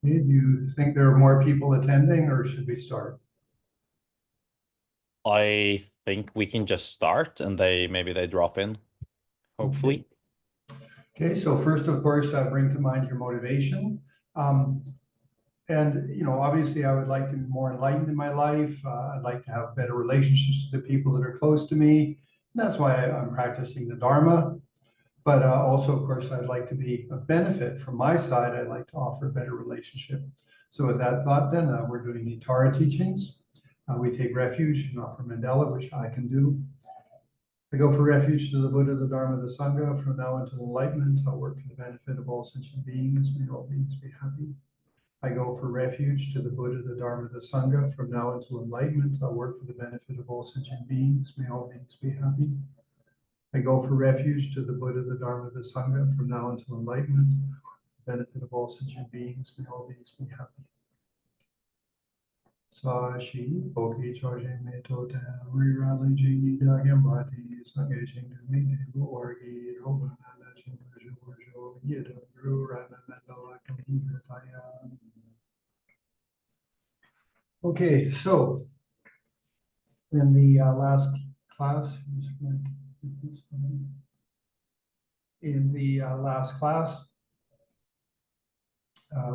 Okay, do you think there are more people attending, or should we start? I think we can just start and maybe they drop in, hopefully. Okay, so first, of course, bring to mind your motivation. And, obviously I would like to be more enlightened in my life. I'd like to have better relationships with the people that are close to me. And that's why I'm practicing the Dharma. But also, of course, I'd like to be a benefit from my side. I'd like to offer a better relationship. So with that thought, then we're doing the Tara teachings. We take refuge and offer Mandela, which I can do. I go for refuge to the Buddha, the Dharma, the Sangha. From now until enlightenment, I'll work for the benefit of all sentient beings. May all beings be happy. I go for refuge to the Buddha, the Dharma, the Sangha. From now until enlightenment, I'll work for the benefit of all sentient beings. May all beings be happy. I go for refuge to the Buddha, the Dharma, the Sangha. From now until enlightenment, benefit of all sentient beings. May all beings be happy. Sashi, Boki, Charge, Meto, Rirali, Jini, Dagambati, Sange, Jing, Ming, Orgi, Robana, Jurjo, Yeda, Rana, Mandala, Kamina, Okay, so in the last class,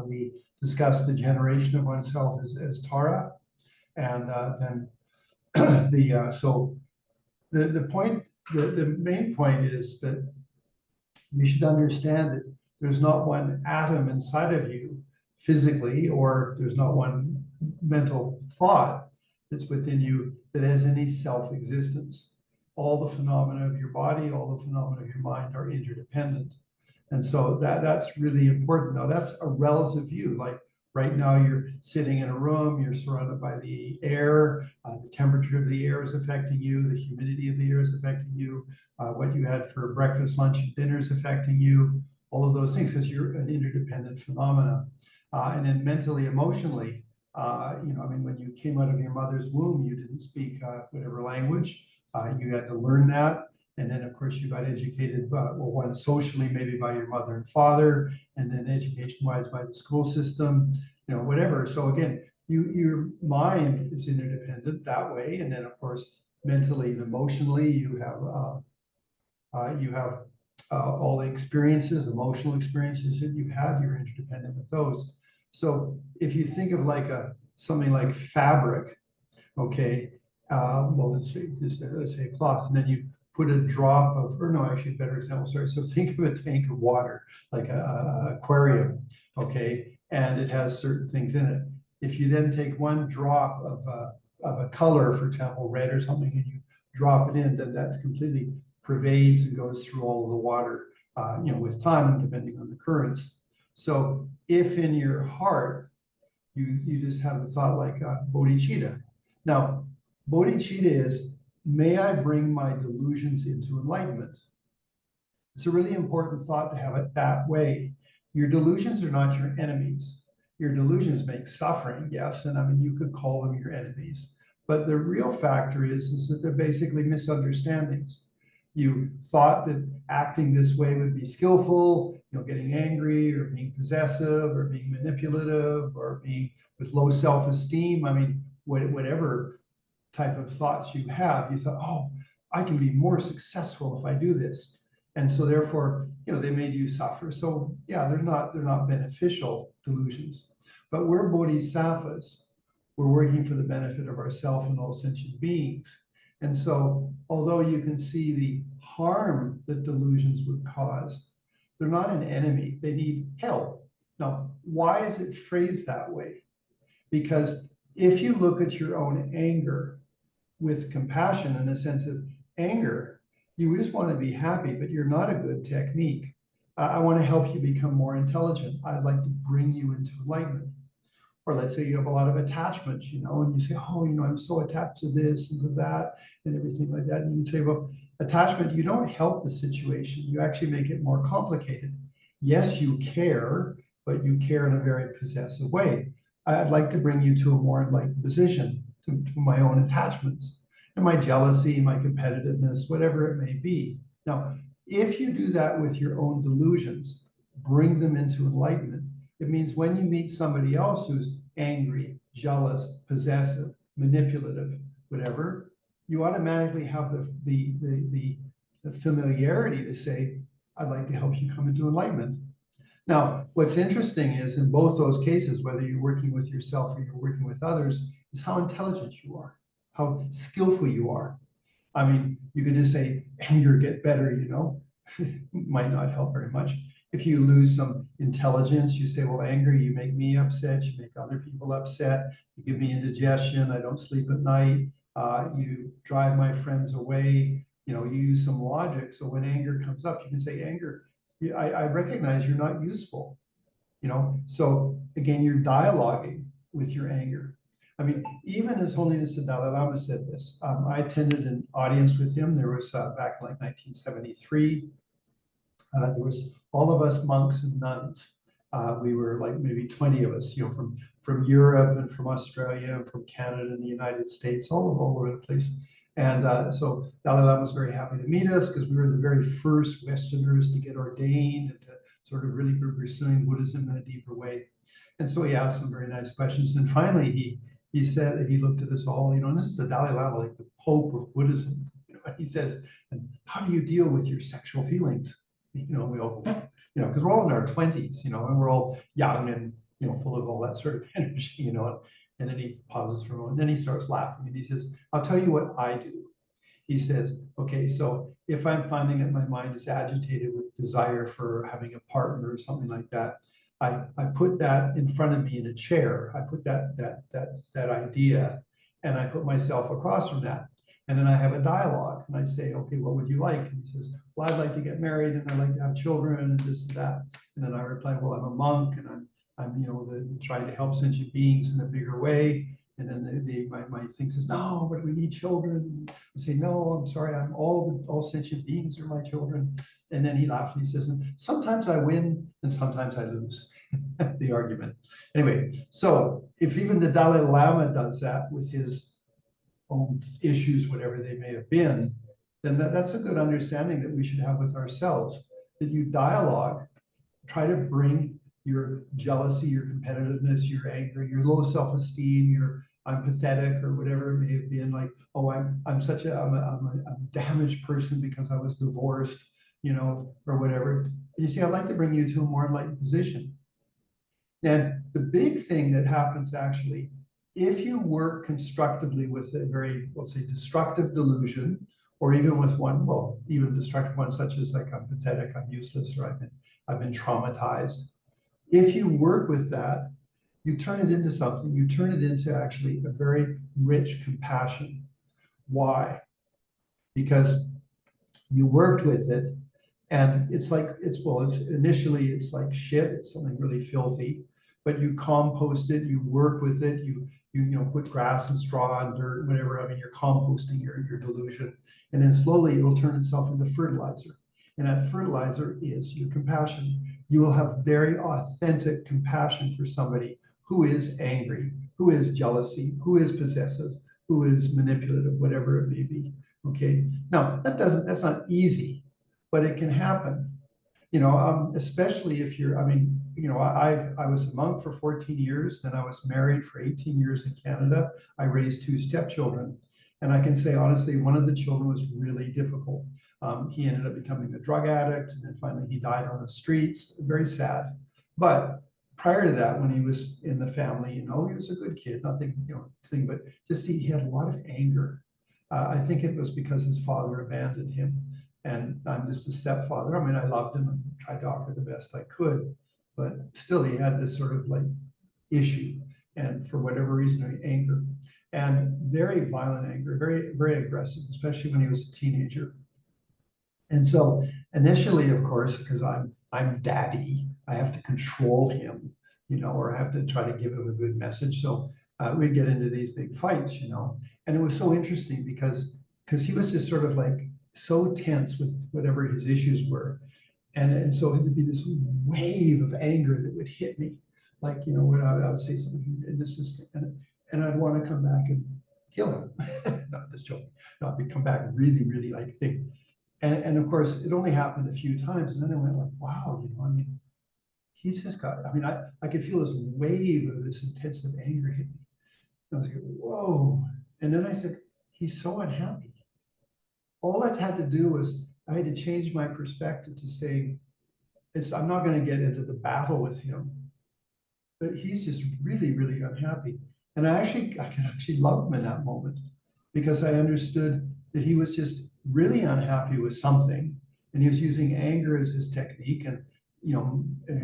we discussed the generation of oneself as Tara, and then the main point is that you should understand that there's not one atom inside of you physically, or there's not one mental thought that's within you that has any self-existence. All the phenomena of your body, all the phenomena of your mind are interdependent. And so that's really important. Now, that's a relative view. Like right now, you're sitting in a room, you're surrounded by the air, the temperature of the air is affecting you, the humidity of the air is affecting you, what you had for breakfast, lunch, and dinner is affecting you, all of those things, because you're an interdependent phenomena. And then mentally, emotionally, when you came out of your mother's womb, you didn't speak whatever language. You had to learn that. And then, of course, you got educated, one socially, maybe by your mother and father, and then education-wise by the school system, whatever. So again, your mind is interdependent that way. And then, of course, mentally and emotionally, you have all the experiences, emotional experiences that you've had. You're interdependent with those. So if you think of like something like fabric, okay, well, let's say cloth, and then you put a drop of, or no, actually, better example, sorry. So think of a tank of water, like an aquarium, okay, and it has certain things in it. If you then take one drop of a color, for example, red or something, and you drop it in, then that completely pervades and goes through all of the water, with time, depending on the currents. So if in your heart, you just have the thought like bodhicitta. Now, bodhicitta is, may I bring my delusions into enlightenment? It's a really important thought to have it that way. Your delusions are not your enemies. Your delusions make suffering, yes, and you could call them your enemies. But the real factor is that they're basically misunderstandings. You thought that acting this way would be skillful, getting angry or being possessive or being manipulative or being with low self-esteem. Whatever type of thoughts you have, you thought, oh, I can be more successful if I do this. And so therefore, they made you suffer. So yeah, they're not beneficial delusions. But we're bodhisattvas. We're working for the benefit of ourself and all sentient beings. And so although you can see the harm that delusions would cause, they're not an enemy. They need help. Now, why is it phrased that way? Because if you look at your own anger with compassion, in the sense of anger, you just want to be happy, but you're not a good technique. I want to help you become more intelligent. I'd like to bring you into enlightenment. Or let's say you have a lot of attachments, and you say, oh, I'm so attached to this and to that and everything like that. And you can say, well, attachment, you don't help the situation. You actually make it more complicated. Yes, you care, but you care in a very possessive way. I'd like to bring you to a more enlightened position, to my own attachments and my jealousy, my competitiveness, whatever it may be. Now, if you do that with your own delusions, bring them into enlightenment, It means when you meet somebody else who's angry, jealous, possessive, manipulative, whatever, you automatically have the familiarity to say, I'd like to help you come into enlightenment. Now, what's interesting is in both those cases, whether you're working with yourself or you're working with others, is how intelligent you are, how skillful you are. I mean, you could just say, anger, get better, you know, might not help very much. If you lose some intelligence, you say, well, anger, you make me upset, you make other people upset, you give me indigestion, I don't sleep at night, you drive my friends away, you know, you use some logic. So when anger comes up, you can say, anger, I recognize you're not useful, you know. So again, you're dialoguing with your anger. I mean, even His Holiness the Dalai Lama said this. I attended an audience with him. There was back in like 1973. There was all of us monks and nuns. We were like maybe 20 of us, you know, from Europe and from Australia and from Canada and the United States, all over the place. And so Dalai Lama was very happy to meet us because we were the very first Westerners to get ordained and to sort of really be pursuing Buddhism in a deeper way. And so he asked some very nice questions. And finally, he said that he looked at us all, you know, and this is the Dalai Lama, like the Pope of Buddhism. You know, and he says, and how do you deal with your sexual feelings? You know, we all, you know, because we're all in our 20s, you know, and we're all young and, you know, full of all that sort of energy, you know. And then he pauses for a moment, and then he starts laughing and he says, I'll tell you what I do. He says, okay, so if I'm finding that my mind is agitated with desire for having a partner or something like that, I put that in front of me in a chair. I put that idea, and I put myself across from that. And then I have a dialogue, and I say, okay, what would you like? And he says, well, I'd like to get married, and I'd like to have children, and this and that. And then I reply, well, I'm a monk, and I'm you know, trying to help sentient beings in a bigger way. And then my thing says, no, but we need children. I say, no, I'm sorry, all sentient beings are my children. And then he laughs and he says, sometimes I win and sometimes I lose. The argument. Anyway, so if even the Dalai Lama does that with his own issues, whatever they may have been, then that's a good understanding that we should have with ourselves, that you dialogue, try to bring your jealousy, your competitiveness, your anger, your low self-esteem, your I'm pathetic or whatever it may have been, like, oh, I'm a damaged person because I was divorced, you know, or whatever. And you see, I'd like to bring you to a more enlightened position. And the big thing that happens actually, if you work constructively with a very, let's say, destructive delusion, or even with one, well, even destructive one such as like I'm pathetic, I'm useless, or I've been traumatized. If you work with that, you turn it into something. You turn it into actually a very rich compassion. Why? Because you worked with it, and it's like it's initially it's like shit. It's something really filthy, but you compost it. You work with it. You know, put grass and straw and dirt, whatever. I mean, you're composting your delusion, and then slowly it will turn itself into fertilizer. And that fertilizer is your compassion. You will have very authentic compassion for somebody who is angry, who is jealousy, who is possessive, who is manipulative, whatever it may be. Okay. Now that's not easy, but it can happen. You know, especially if you're. I mean, you know, I was a monk for 14 years, then I was married for 18 years in Canada. I raised 2 stepchildren, and I can say honestly, one of the children was really difficult. He ended up becoming a drug addict, and then finally he died on the streets. Very sad. But prior to that, when he was in the family, you know, he was a good kid, nothing, you know, thing, but just he had a lot of anger. I think it was because his father abandoned him, and I'm just a stepfather. I mean, I loved him and tried to offer the best I could, but still he had this sort of like issue, and for whatever reason, anger, and very violent anger, very, very aggressive, especially when he was a teenager. And so initially, of course, because I'm daddy, I have to control him, you know, or I have to try to give him a good message. So we'd get into these big fights, you know. And it was so interesting because he was just sort of like so tense with whatever his issues were. And so it would be this wave of anger that would hit me. Like, you know, when I would say something, and I'd want to come back and kill him. Not just joking, not come back really, really like think. And of course, it only happened a few times. And then I went like, wow, you know, I mean, he's just got, I mean, I could feel this wave of this intensive anger hit me. I was like, whoa. And then I said, he's so unhappy. All I had to do was, I had to change my perspective to say, I'm not going to get into the battle with him, but he's just really, really unhappy. And I can actually love him in that moment, because I understood that he was just really unhappy with something, and he was using anger as his technique. And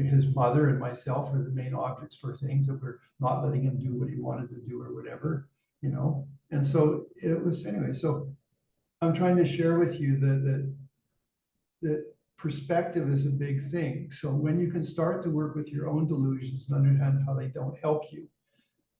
his mother and myself are the main objects for things that we're not letting him do what he wanted to do or whatever, And so it was, anyway. So I'm trying to share with you that perspective is a big thing. So when you can start to work with your own delusions and understand how they don't help you,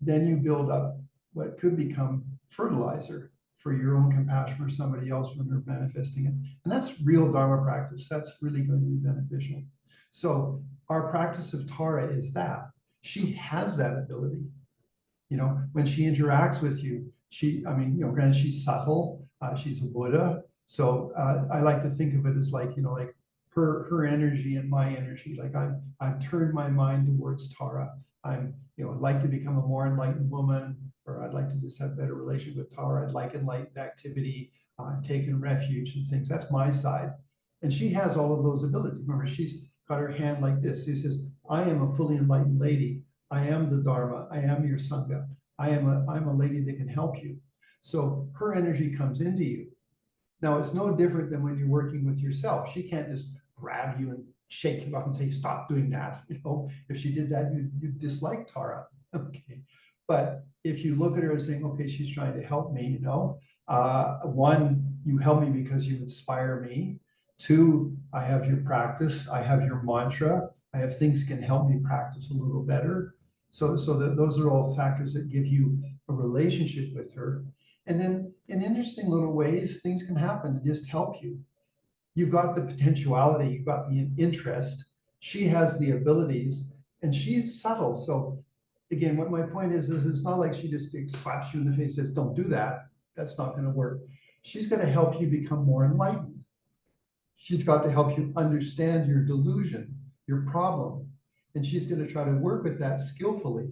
then you build up what could become fertilizer for your own compassion for somebody else when they're manifesting it. And that's real Dharma practice. That's really going to be beneficial. So our practice of Tara is that. She has that ability. When she interacts with you, granted, she's subtle, she's a Buddha. So I like to think of it as like her energy and my energy. Like I've turned my mind towards Tara. I'd like to become a more enlightened woman, or I'd like to just have a better relationship with Tara. I'd like enlightened activity. I've taken refuge and things. That's my side. And she has all of those abilities. Remember, she's got her hand like this. She says, I am a fully enlightened lady. I am the Dharma. I am your Sangha. I'm a lady that can help you. So her energy comes into you. Now, it's no different than when you're working with yourself. She can't just grab you and shake you up and say, stop doing that. If she did that, you'd dislike Tara. Okay. But if you look at her and saying, okay, she's trying to help me, one, you help me because you inspire me. Two, I have your practice. I have your mantra. I have things that can help me practice a little better. So that those are all factors that give you a relationship with her. And then in interesting little ways, things can happen to just help you. You've got the potentiality, you've got the interest. She has the abilities, and she's subtle. So again, what my point is it's not like she just slaps you in the face and says, don't do that. That's not going to work. She's going to help you become more enlightened. She's got to help you understand your delusion, your problem. And she's going to try to work with that skillfully.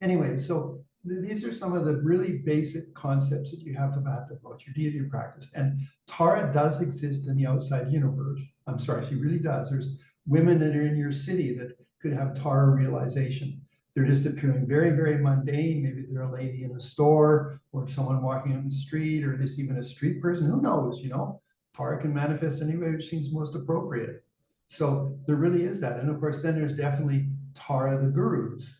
Anyway, so these are some of the really basic concepts that you have to approach your deity practice. And Tara does exist in the outside universe. I'm sorry, she really does. There's women that are in your city that could have Tara realization. They're just appearing very, very mundane. Maybe they're a lady in the store, or someone walking on the street, or just even a street person. Who knows, Tara can manifest any way which seems most appropriate. So there really is that. And of course, then there's definitely Tara the gurus.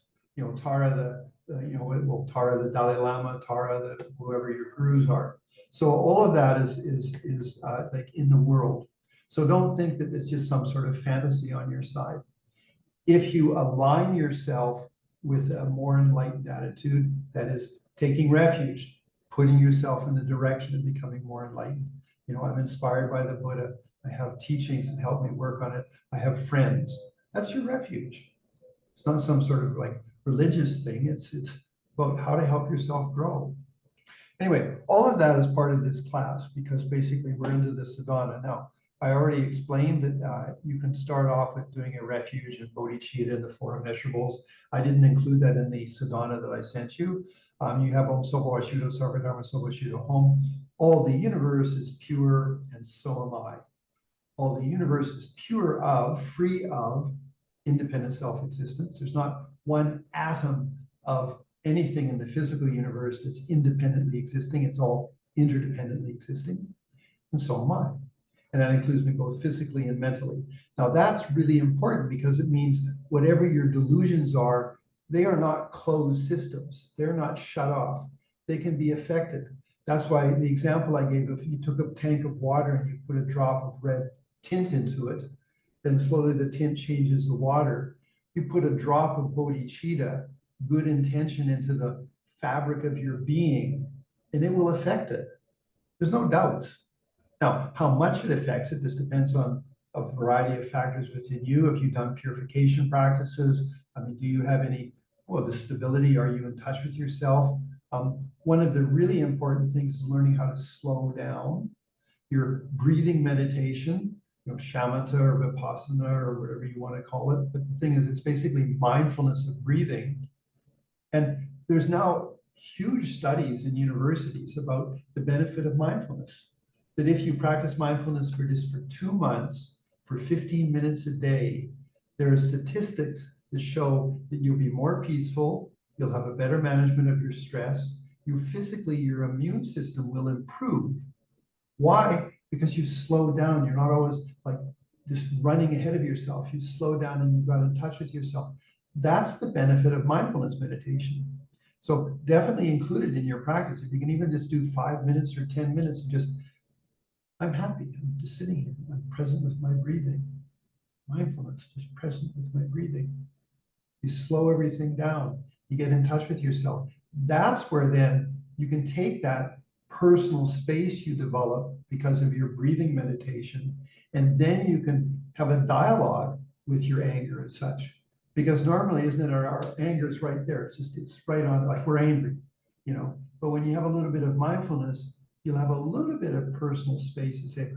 Tara Tara the Dalai Lama, Tara whoever your gurus are. So all of that is like in the world. So don't think that it's just some sort of fantasy on your side. If you align yourself with a more enlightened attitude, that is taking refuge, putting yourself in the direction of becoming more enlightened. I'm inspired by the Buddha. I have teachings that help me work on it. I have friends. That's your refuge. It's not some sort of like religious thing. It's about how to help yourself grow. Anyway, all of that is part of this class, because basically we're into the sadhana. Now, I already explained that you can start off with doing a refuge and bodhicitta and the four immeasurables. I didn't include that in the sadhana that I sent you. You have Om Soho Shuddho, Sarva Dharma Soho Shuddho Om. All the universe is pure, and so am I. All the universe is pure of, free of, independent self-existence. There's not one atom of anything in the physical universe that's independently existing. It's all interdependently existing. And so am I. And that includes me both physically and mentally. Now that's really important, because it means whatever your delusions are, they are not closed systems. They're not shut off. They can be affected. That's why the example I gave, if you took a tank of water and you put a drop of red tint into it, then slowly the tint changes the water. You put a drop of bodhicitta, good intention, into the fabric of your being, and it will affect it. There's no doubt. Now, how much it affects it, this depends on a variety of factors within you. If you've done purification practices, do you have any, the stability, are you in touch with yourself? One of the really important things is learning how to slow down. Your breathing meditation, shamatha or vipassana or whatever you want to call it. But the thing is, it's basically mindfulness of breathing. And there's now huge studies in universities about the benefit of mindfulness. That if you practice mindfulness for 2 months, for 15 minutes a day, there are statistics that show that you'll be more peaceful, you'll have a better management of your stress, your immune system will improve. Why? Because you slow down. You're not always like just running ahead of yourself. You slow down and you got in touch with yourself. That's the benefit of mindfulness meditation. So definitely include it in your practice. If you can even just do 5 minutes or 10 minutes and just, I'm happy. I'm just sitting here. I'm present with my breathing. Mindfulness, just present with my breathing. You slow everything down. You get in touch with yourself. That's where then you can take that personal space you develop because of your breathing meditation, and then you can have a dialogue with your anger and such. Because normally, isn't it, our anger is right there. It's right on, like we're angry, But when you have a little bit of mindfulness, you'll have a little bit of personal space to say,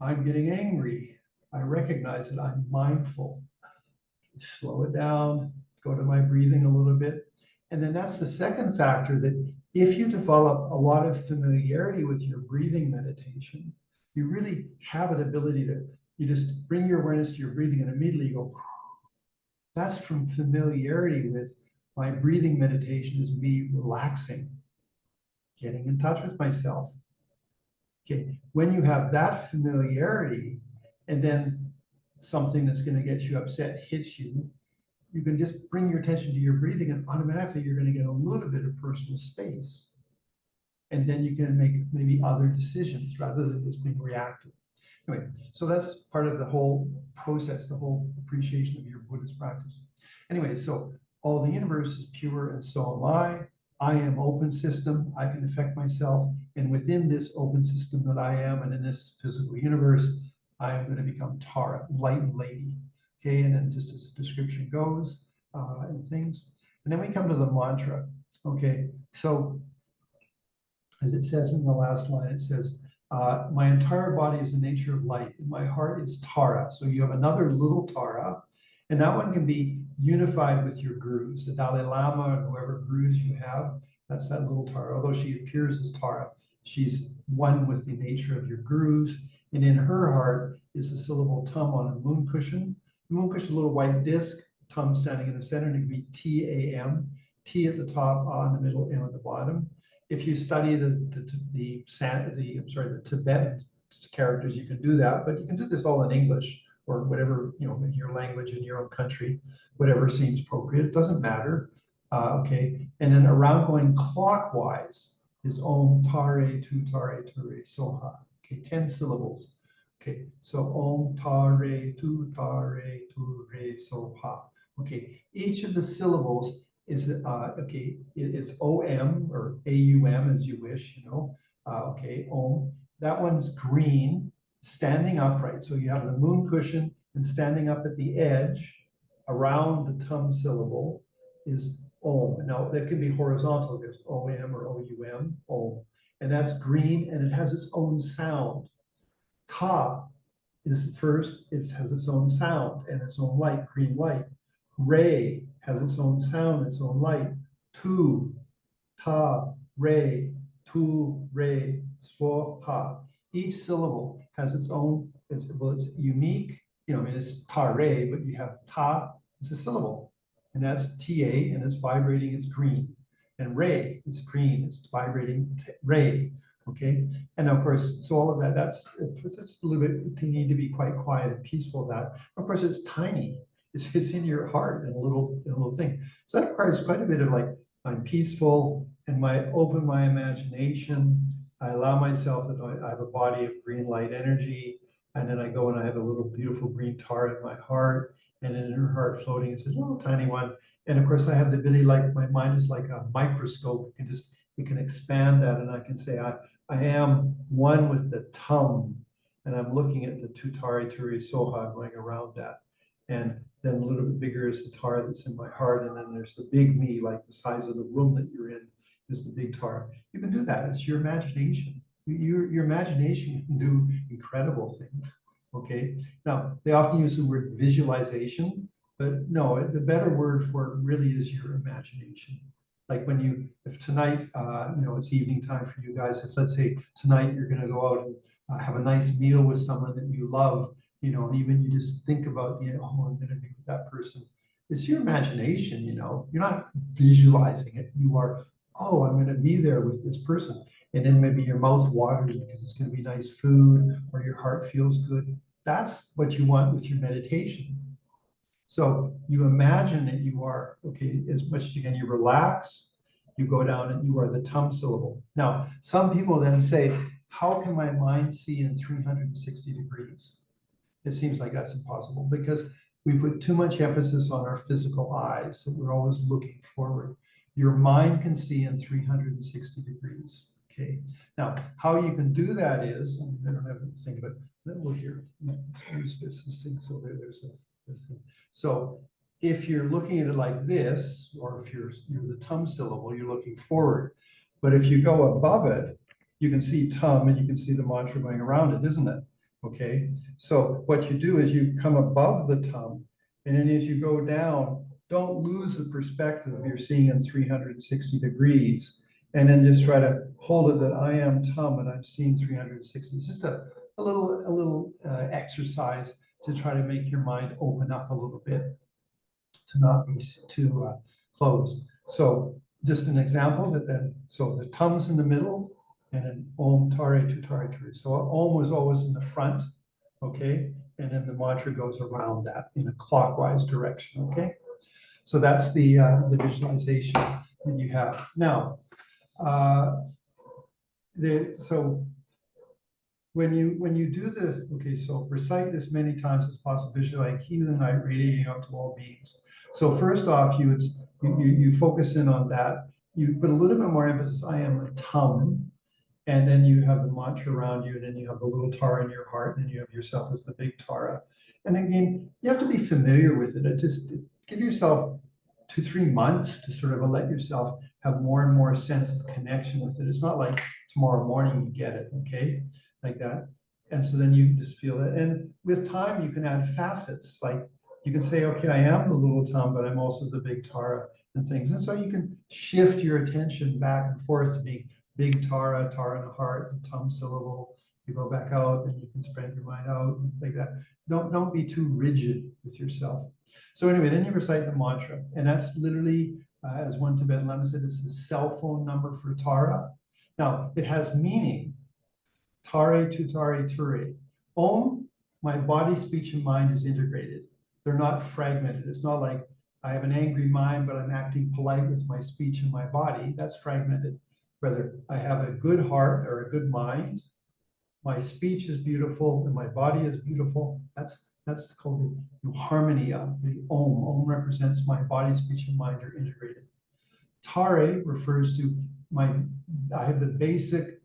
I'm getting angry. I recognize that I'm mindful. Slow it down, go to my breathing a little bit. And then that's the second factor, that if you develop a lot of familiarity with your breathing meditation, you really have an ability to, you just bring your awareness to your breathing and immediately go, that's from familiarity with my breathing meditation is me relaxing, getting in touch with myself. Okay, when you have that familiarity and then something that's going to get you upset hits you, you can just bring your attention to your breathing and automatically you're going to get a little bit of personal space. And then you can make maybe other decisions rather than just being reactive. Anyway, so that's part of the whole process, the whole appreciation of your Buddhist practice. Anyway, so all the universe is pure and so am I. I am open system. I can affect myself. And within this open system that I am and in this physical universe, I am going to become Tara, enlightened lady. Okay, and then just as the description goes and things. And then we come to the mantra. Okay, so as it says in the last line, it says, my entire body is the nature of light, and my heart is Tara. So you have another little Tara, and that one can be unified with your gurus, the Dalai Lama and whoever gurus you have. That's that little Tara. Although she appears as Tara, she's one with the nature of your gurus. And in her heart is the syllable tum on a moon cushion. The moon cushion, a little white disc, tum standing in the center, and it can be T-A-M, T at the top, A in the middle, M at the bottom. If you study the Tibetan characters, you can do that, but you can do this all in English or whatever, in your language, in your own country, whatever seems appropriate. It doesn't matter. Okay. And then around going clockwise is Om Tare Tu Tare Ture Soha. Okay, 10 syllables. Okay, so Om Tare Tu Tare Ture Soha. Okay, each of the syllables is okay, it is OM or AUM as you wish, okay, Om. That one's green, standing upright. So you have the moon cushion and standing up at the edge around the tum syllable is Om. Now that can be horizontal, there's OM or OUM, Om. And that's green and it has its own sound. Ta is first, it has its own sound and its own light, green light. Re has its own sound, its own light. Tu, ta, re, tu, re, swaha. Each syllable has its own, it's unique. It's ta, re, but you have ta, it's a syllable. And that's TA, and it's vibrating, it's green. And re, it's green, it's vibrating, re. Okay, and of course, so all of that, that's a little bit, you need to be quite quiet and peaceful. That, of course, it's tiny. It's in your heart in a little thing. So that requires quite a bit of like, I'm peaceful and open my imagination. I allow myself that I have a body of green light energy, and then I go and I have a little beautiful green tar in my heart, and then in her heart floating, it says, oh, tiny one. And of course, I have the ability, like my mind is like a microscope. It can expand that, and I can say, I am one with the tum, and I'm looking at the Tutari Turi Soha going around that. And then a little bit bigger is the Tara that's in my heart. And then there's the big me, like the size of the room that you're in is the big Tara. You can do that. It's your imagination. Your imagination can do incredible things. Okay. Now, they often use the word visualization, but no, the better word for it really is your imagination. Like when you, if tonight, it's evening time for you guys, if let's say tonight you're going to go out and have a nice meal with someone that you love, and even you just think about, oh, I'm going to be with that person. It's your imagination, you're not visualizing it. You are, oh, I'm going to be there with this person. And then maybe your mouth waters because it's going to be nice food or your heart feels good. That's what you want with your meditation. So you imagine that you are, okay, as much as you can, you relax, you go down and you are the tum syllable. Now, some people then say, how can my mind see in 360 degrees? It seems like that's impossible because we put too much emphasis on our physical eyes. So we're always looking forward. Your mind can see in 360 degrees. Okay. Now, how you can do that is, I don't have to think about it. We'll hear it. Use this thing. So there's a thing. So if you're looking at it like this, or if you're the tum syllable, you're looking forward. But if you go above it, you can see tum and you can see the mantra going around it, isn't it? Okay. So what you do is you come above the tum, and then as you go down, don't lose the perspective you're seeing in 360 degrees. And then just try to hold it that I am tum and I'm seeing 360. It's just a little exercise to try to make your mind open up a little bit, to not be too closed. So just an example that then, so the tum's in the middle, and then Om Tare Tutare Turi. So Om was always in the front, okay? And then the mantra goes around that in a clockwise direction, okay? So that's the visualization that you have. Now, so when you do the, okay, so recite this many times as possible, visualize healing light radiating out to all beings. So first off, you focus in on that. You put a little bit more emphasis, I am the tum, and then you have the mantra around you, and then you have the little Tara in your heart, and then you have yourself as the big Tara. And again, you have to be familiar with it. Just give yourself 2-3 months to sort of let yourself have more and more sense of connection with it. It's not like tomorrow morning you get it, okay? Like that. And so then you just feel it. And with time, you can add facets. Like you can say, okay, I am the little tum, but I'm also the big Tara and things. And so you can shift your attention back and forth to being big Tara, Tara in the heart, the tum syllable. You go back out and you can spread your mind out and like that. Don't be too rigid with yourself. So anyway, then you recite the mantra. And that's literally, as one Tibetan Lama said, it's the cell phone number for Tara. Now, it has meaning. Tare Tutare Ture. Om, my body, speech, and mind is integrated. They're not fragmented. It's not like I have an angry mind, but I'm acting polite with my speech and my body. That's fragmented. Whether I have a good heart or a good mind, my speech is beautiful and my body is beautiful. That's called the harmony of the Om. Om represents my body, speech, and mind are integrated. Tare refers to I have the basic,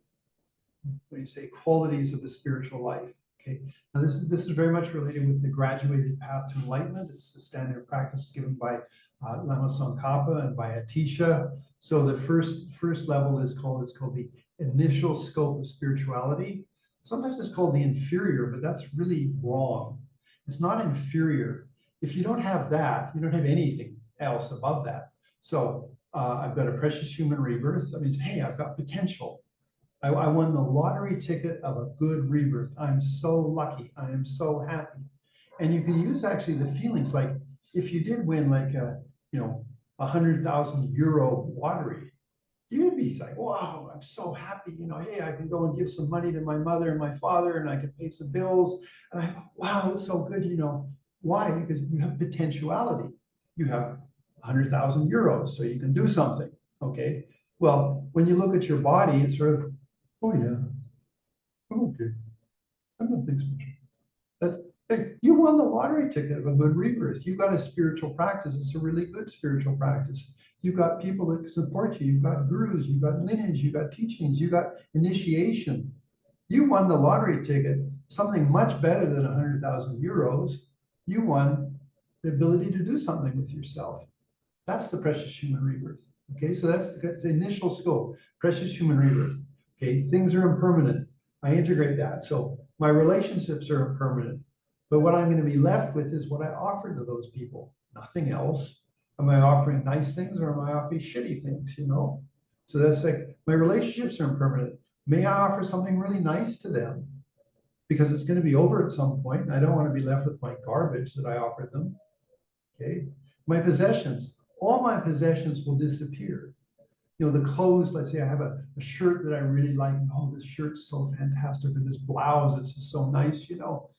what do you say, qualities of the spiritual life. Okay. Now this is very much related with the graduated path to enlightenment. It's the standard practice given by Lama Tsongkhapa and by Atisha. So the first level is called the initial scope of spirituality. Sometimes it's called the inferior, but that's really wrong. It's not inferior. If you don't have that, you don't have anything else above that. So I've got a precious human rebirth. That means, hey, I've got potential. I won the lottery ticket of a good rebirth. I'm so lucky. I am so happy. And you can use actually the feelings, like if you did win like a 100,000 euro lottery, you'd be like, wow, I'm so happy. Hey, I can go and give some money to my mother and my father, and I can pay some bills. And wow, it's so good. Why? Because you have potentiality. You have 100,000 euros, so you can do something. Okay. Well, when you look at your body, it's sort of, oh yeah, I'm okay. I'm nothing special. But hey, you won the lottery ticket of a good rebirth. You've got a spiritual practice. It's a really good spiritual practice. You've got people that support you. You've got gurus. You've got lineage. You've got teachings. You've got initiation. You won the lottery ticket, something much better than 100,000 euros. You won the ability to do something with yourself. That's the precious human rebirth. Okay, so that's the initial scope, precious human rebirth. Okay, things are impermanent. I integrate that. So my relationships are impermanent, but what I'm going to be left with is what I offer to those people, nothing else. Am I offering nice things or am I offering shitty things, you know? So that's like, my relationships are impermanent. May I offer something really nice to them? Because it's going to be over at some point, and I don't want to be left with my garbage that I offered them. Okay. My possessions, all my possessions will disappear. You know, the clothes, let's say I have a shirt that I really like. Oh, this shirt's so fantastic. Or this blouse, it's just so nice, you know.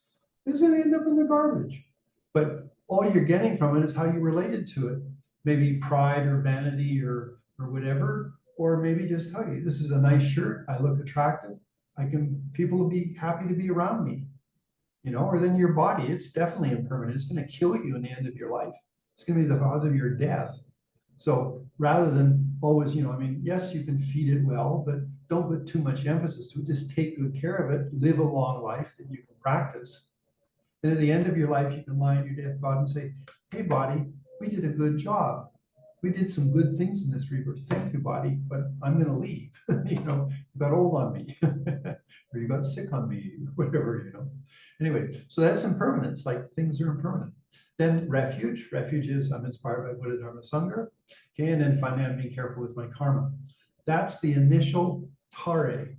It's going to end up in the garbage. But all you're getting from it is how you related to it. Maybe pride or vanity or whatever. Or maybe just, hey, this is a nice shirt. I look attractive. People will be happy to be around me. You know, or then your body, it's definitely impermanent. It's going to kill you in the end of your life. It's going to be the cause of your death. So rather than always, you know, I mean, yes, you can feed it well, but don't put too much emphasis to it. Just take good care of it, live a long life that you can practice. And at the end of your life, you can lie on your deathbed and say, hey, body, we did a good job. We did some good things in this rebirth. Thank you, body, but I'm going to leave. You know, you got old on me, or you got sick on me, whatever, you know. Anyway, so that's impermanence, like things are impermanent. Then refuge. Refuge is I'm inspired by Buddha, Dharma, Sangha. Okay, and then finally I'm being careful with my karma. That's the initial tare,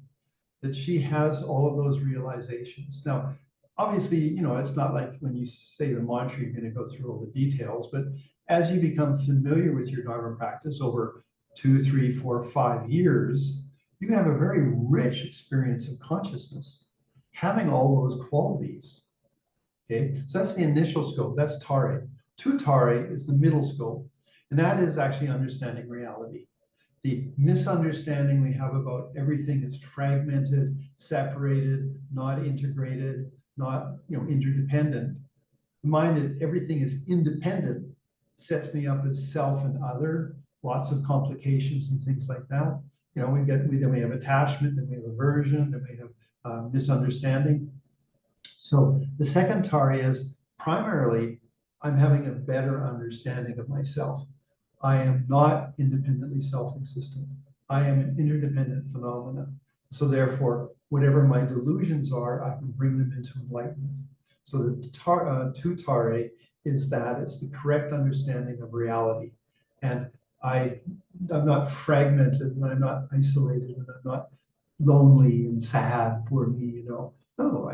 that she has all of those realizations. Now, obviously, you know, it's not like when you say the mantra, you're going to go through all the details, but as you become familiar with your Dharma practice over 2, 3, 4, 5 years, you can have a very rich experience of consciousness, having all those qualities. Okay, so that's the initial scope, that's tare. Tutare is the middle scope, and that is actually understanding reality. The misunderstanding we have about everything is fragmented, separated, not integrated, not, you know, interdependent. The mind that everything is independent sets me up as self and other, lots of complications and things like that. You know, then we have attachment, then we have aversion, then we have misunderstanding. So the second tare is primarily, I'm having a better understanding of myself. I am not independently self-existent. I am an interdependent phenomena. So therefore, whatever my delusions are, I can bring them into enlightenment. So the tutare is that it's the correct understanding of reality. And I'm not fragmented, and I'm not isolated, and I'm not lonely and sad, poor me, you know. No,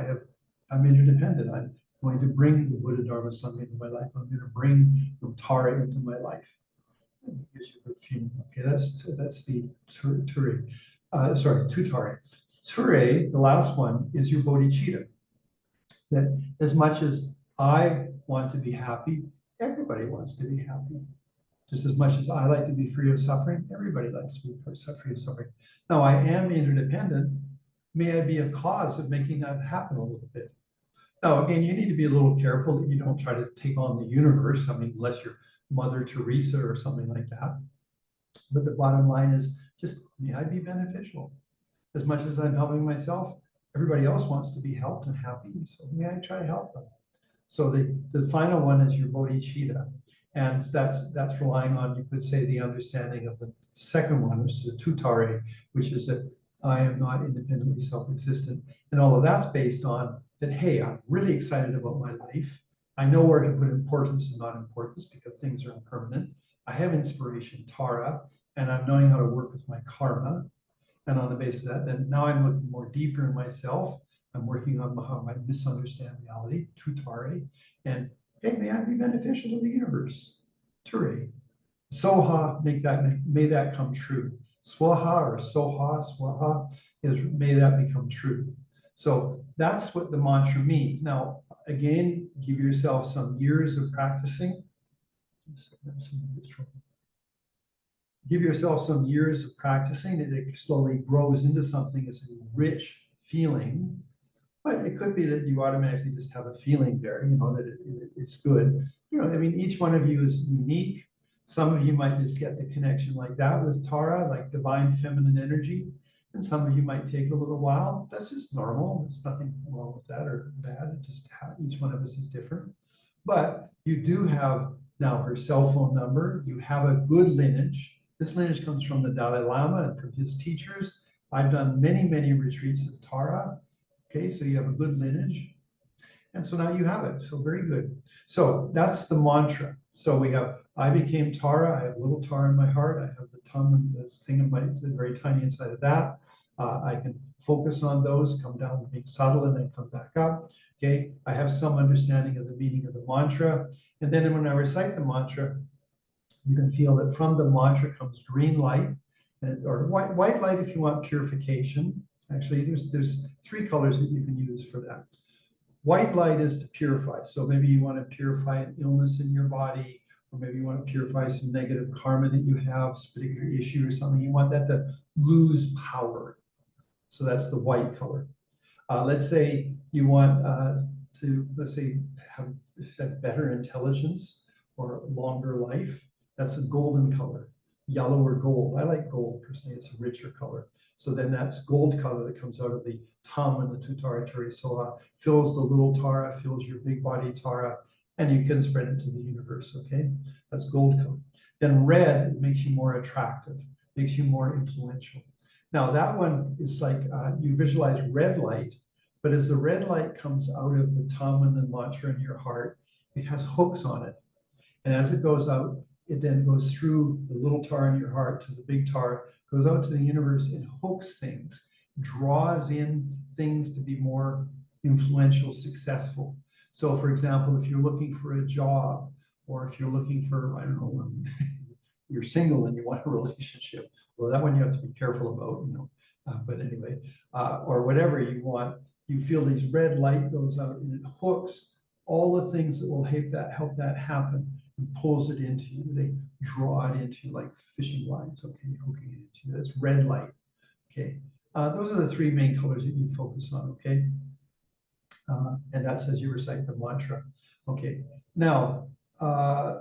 I'm interdependent. I'm going to bring the Buddha, Dharma, Sangha into my life. I'm going to bring the Tara into my life. Gives you a good feeling. Okay, that's the Ture. Sorry, Tutare. Ture, the last one, is your bodhicitta. That as much as I want to be happy, everybody wants to be happy. Just as much as I like to be free of suffering, everybody likes to be free of suffering. Now, I am interdependent. May I be a cause of making that happen a little bit? Now, again, you need to be a little careful that you don't try to take on the universe. I mean, unless you're Mother Teresa or something like that. But the bottom line is just, may I be beneficial? As much as I'm helping myself, everybody else wants to be helped and happy. So may I try to help them? So the final one is your bodhicitta. And that's relying on, you could say, the understanding of the second one, which is the tutare, which is that I am not independently self-existent. And all of that's based on that, hey, I'm really excited about my life. I know where to put importance and not importance because things are impermanent. I have inspiration, Tara, and I'm knowing how to work with my karma. And on the basis of that, then now I'm looking more deeper in myself. I'm working on how I misunderstand reality, tutare, and hey, may I be beneficial to the universe, ture. Soha, may that come true. Swaha or soha, swaha is may that become true. So that's what the mantra means. Now, again, give yourself some years of practicing. Give yourself some years of practicing, and it slowly grows into something as a rich feeling. But it could be that you automatically just have a feeling there, you know, that it's good. You know, I mean, each one of you is unique. Some of you might just get the connection like that with Tara, like divine feminine energy. And some of you might take a little while. That's just normal. There's nothing wrong with that or bad. It just each one of us is different. But you do have now her cell phone number. You have a good lineage. This lineage comes from the Dalai Lama and from his teachers. I've done many, many retreats of Tara. Okay, so you have a good lineage. And so now you have it. So very good. So that's the mantra. So we have, I became Tara. I have little Tara in my heart. I have the tongue and this thing in my, very tiny inside of that. I can focus on those, come down to being subtle and then come back up. Okay, I have some understanding of the meaning of the mantra. And then when I recite the mantra, you can feel that from the mantra comes green light, or white light if you want purification. Actually, there's three colors that you can use for that. White light is to purify. So maybe you want to purify an illness in your body, or maybe you want to purify some negative karma that you have, some particular issue or something. You want that to lose power. So that's the white color. Let's say you want to, let's say, have better intelligence or longer life. That's a golden color, yellow or gold. I like gold personally, it's a richer color. So then that's gold color that comes out of the tum and the tutara soha, fills the little Tara, fills your big body Tara, and you can spread it to the universe, okay? That's gold color. Then red makes you more attractive, makes you more influential. Now that one is like, you visualize red light, but as the red light comes out of the tum and the mantra in your heart, it has hooks on it. And as it goes out, it then goes through the little Tara in your heart to the big Tara, goes out to the universe and hooks things, draws in things to be more influential, successful. So for example, if you're looking for a job, or if you're looking for, I don't know, you're single and you want a relationship, well, that one you have to be careful about, you know, but anyway, or whatever you want, you feel these red light goes out and it hooks all the things that will help that happen, and pulls it into you. They draw it into you like fishing lines, okay, hooking it into you. That's red light, okay. Those are the three main colors that you focus on, okay. And that's as you recite the mantra, okay. Now,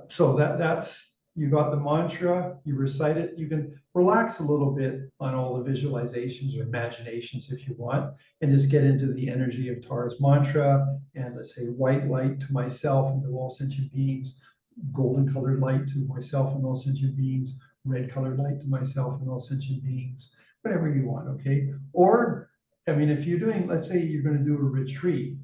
so that's, you got the mantra, you recite it, you can relax a little bit on all the visualizations or imaginations if you want, and just get into the energy of Tara's mantra, and let's say white light to myself and to all sentient beings, golden colored light to myself and all sentient beings, red colored light to myself and all sentient beings, whatever you want, okay? Or, I mean, if you're doing, let's say you're going to do a retreat,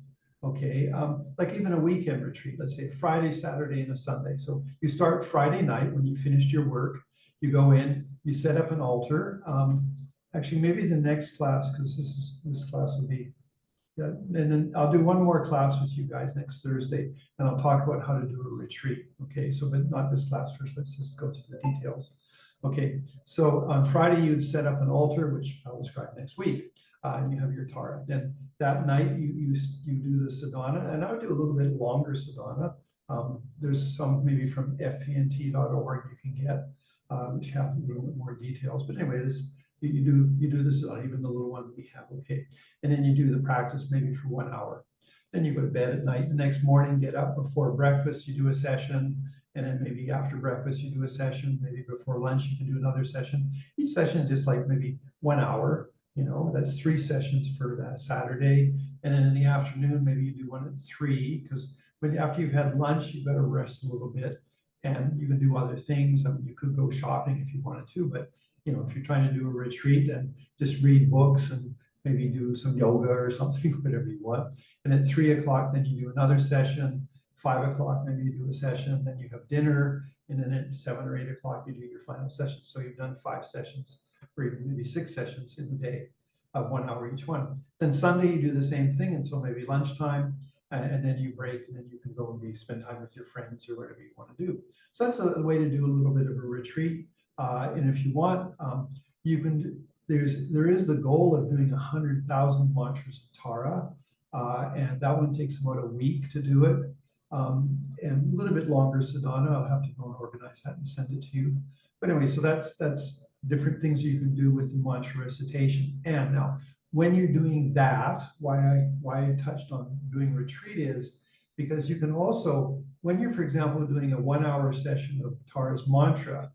okay, like even a weekend retreat, let's say Friday, Saturday, and a Sunday. So you start Friday night when you finished your work, you go in, you set up an altar. Actually, maybe the next class, because this class will be, yeah, and then I'll do one more class with you guys next Thursday, and I'll talk about how to do a retreat. Okay, so but not this class first. Let's just go through the details. Okay, so on Friday you'd set up an altar, which I'll describe next week. And you have your Tara. Then that night you do the Sadhana, and I would do a little bit longer Sadhana. There's some maybe from fpnt.org you can get, which have a little bit more details. But anyway, this you do this on even the little one we have, okay. And then you do the practice maybe for 1 hour. Then you go to bed at night. The next morning, get up before breakfast, you do a session. And then maybe after breakfast, you do a session. Maybe before lunch, you can do another session. Each session is just like maybe 1 hour. You know, that's 3 sessions for that Saturday. And then in the afternoon, maybe you do one at 3, because after you've had lunch, you better rest a little bit. And you can do other things. I mean, you could go shopping if you wanted to, but you know, if you're trying to do a retreat, then just read books and maybe do some yoga or something, whatever you want. And at 3 o'clock, then you do another session. 5 o'clock, maybe you do a session. Then you have dinner. And then at 7 or 8 o'clock, you do your final session. So you've done 5 sessions, or even maybe 6 sessions in the day of 1 hour each one. Then Sunday, you do the same thing until maybe lunchtime. And then you break, and then you can go and spend time with your friends or whatever you want to do. So that's a way to do a little bit of a retreat. And if you want, you can. There is the goal of doing 100,000 mantras of Tara, and that one takes about a week to do it, and a little bit longer Sadhana. I'll have to go and organize that and send it to you. But anyway, so that's different things you can do with the mantra recitation. And now, when you're doing that, why I touched on doing retreat is because you can also, when you're, for example, doing a 1 hour session of Tara's mantra,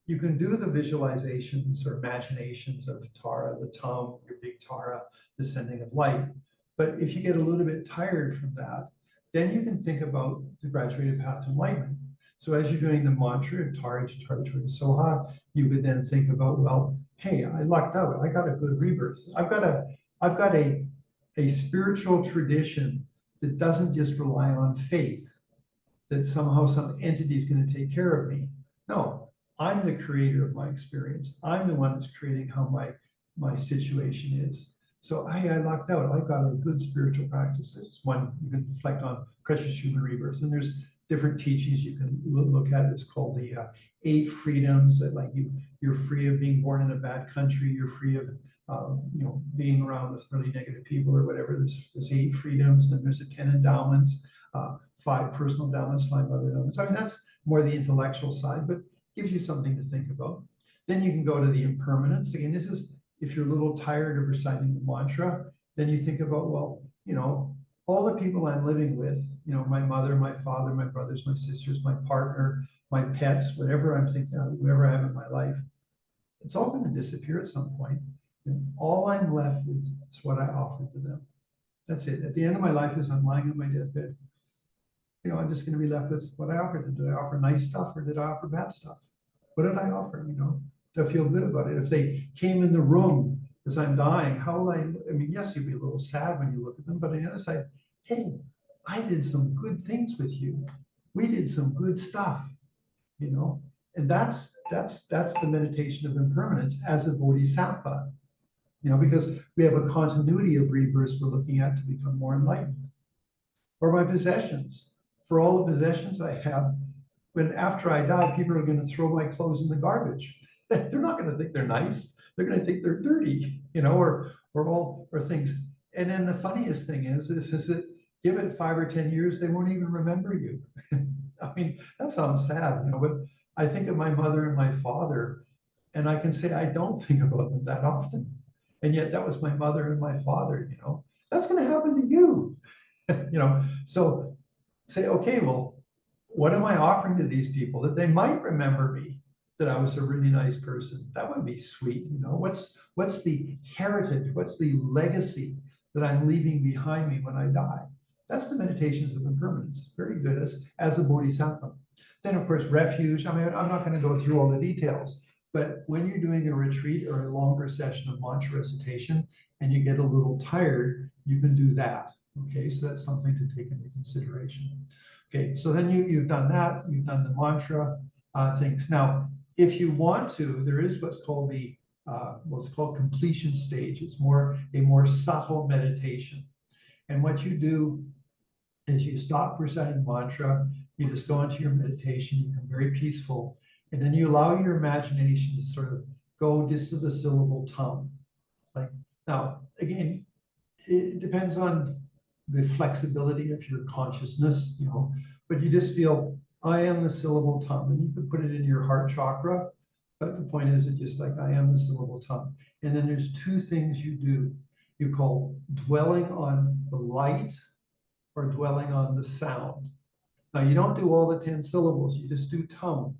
you can do the visualizations or imaginations of Tara, the tum, your big Tara, the sending of light. But if you get a little bit tired from that, then you can think about the graduated path to enlightenment. So as you're doing the mantra, Tara, Soha, you could then think about, well, hey, I lucked out. I got a good rebirth. I've got a spiritual tradition that doesn't just rely on faith, that somehow some entity is going to take care of me. No, I'm the creator of my experience. I'm the one that's creating how my situation is. So I lucked out. I got a good spiritual practice. It's one you can reflect on, precious human rebirth. And there's different teachings you can look at. It's called the 8 freedoms. That like you're free of being born in a bad country. You're free of being around with really negative people or whatever. There's 8 freedoms. Then there's the 10 endowments. 5 personal endowments, 5 other endowments. I mean, that's more the intellectual side, but gives you something to think about. Then you can go to the impermanence. Again, this is if you're a little tired of reciting the mantra, then you think about, well, all the people I'm living with, my mother, my father, my brothers, my sisters, my partner, my pets, whatever I'm thinking of, whatever I have in my life, it's all going to disappear at some point. And all I'm left with is what I offer to them. That's it. At the end of my life, as I'm lying on my deathbed, I'm just going to be left with what I offered. Did I offer nice stuff or did I offer bad stuff? What did I offer? Do I feel good about it? If they came in the room as I'm dying, how will I mean, yes, you'd be a little sad when you look at them, but on the other side, hey, I did some good things with you. We did some good stuff, and that's the meditation of impermanence as a bodhisattva, because we have a continuity of rebirths we're looking at to become more enlightened. Or my possessions. For all the possessions I have, when after I die, people are going to throw my clothes in the garbage. They're not going to think they're nice. They're going to think they're dirty, or things. And then the funniest thing is that give it 5 or 10 years, they won't even remember you. I mean, that sounds sad, but I think of my mother and my father, and I can say I don't think about them that often. And yet that was my mother and my father, That's going to happen to you. So say, okay, well, what am I offering to these people that they might remember me, that I was a really nice person? That would be sweet. What's the heritage? What's the legacy that I'm leaving behind me when I die? That's the meditations of impermanence. Very good as a bodhisattva. Then, of course, refuge. I mean, I'm not going to go through all the details, but when you're doing a retreat or a longer session of mantra recitation and you get a little tired, you can do that. Okay, so that's something to take into consideration. Okay, so then you've done that, you've done the mantra things. Now, if you want to, there is what's called what's called completion stage. It's a more subtle meditation. And what you do is you stop reciting mantra, you just go into your meditation, you become very peaceful, and then you allow your imagination to sort of go just to the syllable tum. Like, now, again, it depends on the flexibility of your consciousness, but you just feel, I am the syllable tum, and you can put it in your heart chakra, but the point is, it's just like, I am the syllable tum. And then there's 2 things you do. You call dwelling on the light or dwelling on the sound. Now, you don't do all the 10 syllables, you just do tum.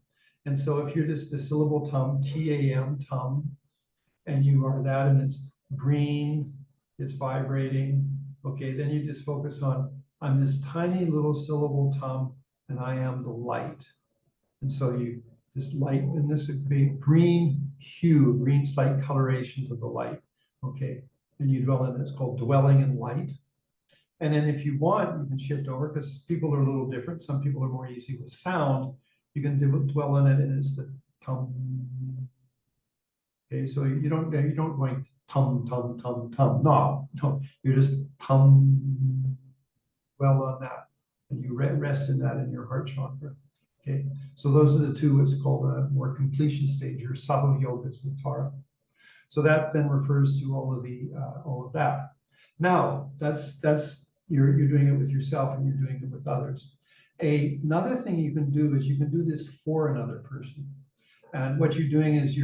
And so if you're just the syllable tum, T-A-M, tum, and you are that, and it's green, it's vibrating, okay, then you just focus on, I'm this tiny little syllable tum, and I am the light. And so you just light, and this would be green hue, green slight coloration to the light, okay? And you dwell in it, it's called dwelling in light. And then if you want, you can shift over, because people are a little different. Some people are more easy with sound. You can dwell on it, and it's the tum. Okay, so you don't going tum, tum, tum, tum. No, you just tum, dwell on that. And you rest in that in your heart chakra. Okay, so those are the 2, what's called a more completion stage, or subtle yogas with Tara. So that then refers to all of that. Now, that's you're doing it with yourself and you're doing it with others. Another thing you can do is you can do this for another person. And what you're doing is